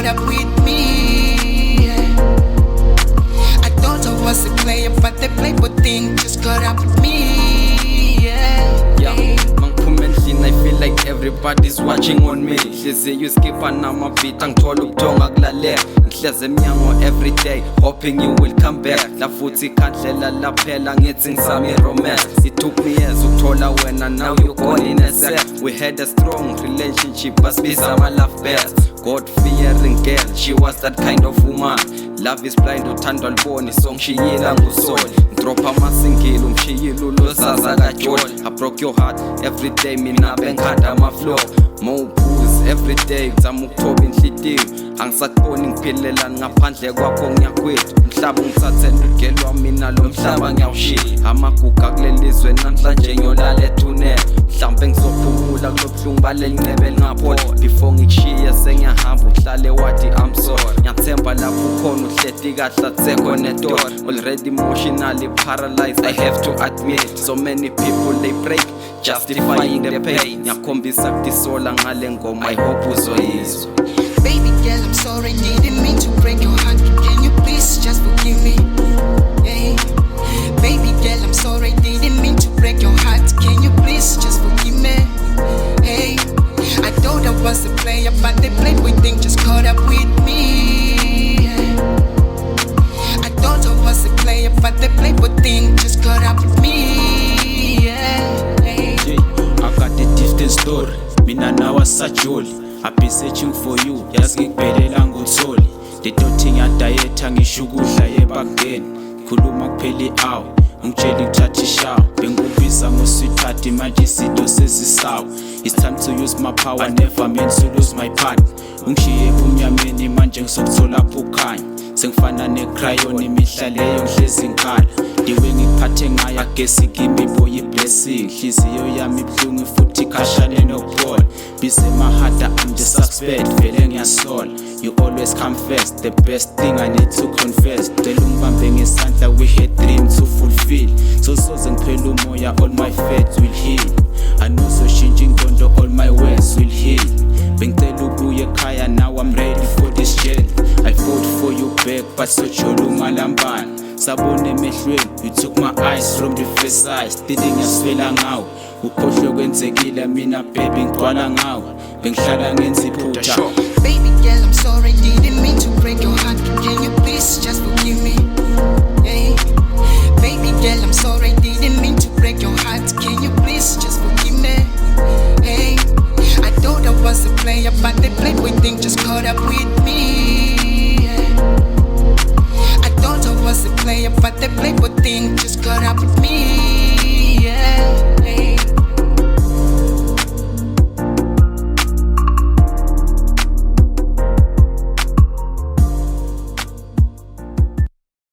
caught up with me. I thought I was a player, but the playboy thing just caught up with me. I feel like everybody's watching on me. You skip anama beat angithola ubuthonga kulalela. Ngihleze emnyango every day hoping you will come back. La futhi khandlela laphela ngithi ngisami romance. It took me years ukuthola wena, now you gone in a sec. We had a strong relationship basibiza ama love birds. God fearing girl, she was that kind of woman. Love is blind, uthando aliboni, so ngishiyela ngusoli. Ngidropha amasingile, umshiyile ulozaza kajoli. I broke your heart every day, mina bengikhanda ama-flow. More booze every day, ngizama ukuthoba inhliziyo. Angisakuboni ngiphilelani ngaphandle kwakho ngiyakwethu. Umhlaba ungithathela ugel wami, mina lo mhlaba ngiyawushiya. Amaguga kulelizwe namhlanje ngiyolala ethunela. Mhlambe ngizophumula kulobuhlungu baleli ncebe lingaphola. Before ngikushiya sengiyahamba uhlale wathi I'm sorry. Ngiyathemba lapho ukhona uhleti kahle atsekho nedoor. Already emotionally paralyzed, I have to admit. So many people they break, justifying the pain. Ngiyakhombisa kudisola ngale ngoma, I hope uzoyizwa. Baby girl, I'm sorry, didn't mean to break your heart. Can you please just forgive me? Hey. Baby girl, I'm sorry, didn't mean to break your heart. Can you please just forgive me? Hey. I thought I was a player, but the playboy thing just caught up with me. I thought I was a player, but the playboy thing just caught up with me. Hey. I got a different story. Mina nawe sajoli. I've been searching for you, yazi ngikuphelela ngutholi. The dotting yadayetha ngisho ukudla yebageni. Khuluma kupheli awu, ungitshela ngithatha ishawa. Bengubiza ngosweetheart, manje izinto sesisawa. It's time to use my power, never meant to lose my part. Ungishiye ebumnyameni manje ngizokuthola lapho ukhanya. Sengifana necrayon imihla leyo ngihlezi ngikhala. Ndiwe ngikuphathe ngayo, I guess give me boy blessing. Nhliziyo yami ibuhlungu futhi ikhashane nokuphola. Busy my heart, I'm the suspect, vele ngiyasola. You always come first, the best thing I need to confess. Cela ungibambe ngesandla, we had dream to fulfill. So soze ngiphela umoya, all my faith will heal. I know so changing ingqondo, all my words will heal. Bengicela ubuye ekhaya, now I'm ready for this journey. I fought for you back, but so jolo ungalambani. Sabone emehlweni, you took my eyes from the first sight. Didi ngiyaswela ngawo, ukhohlwe kwenzekile mina baby ngigcwala ngawo. Bengihlala ngenza iphutha. Baby girl, I'm sorry, didn't mean to break your heart. Can you please just forgive me? Hey. Baby girl, I'm sorry, didn't mean to break your heart. Can you please just forgive me? Hey. I thought I was a player, but the playboy thing just caught up with me. I thought I was a player, but the playboy thing just caught up with me.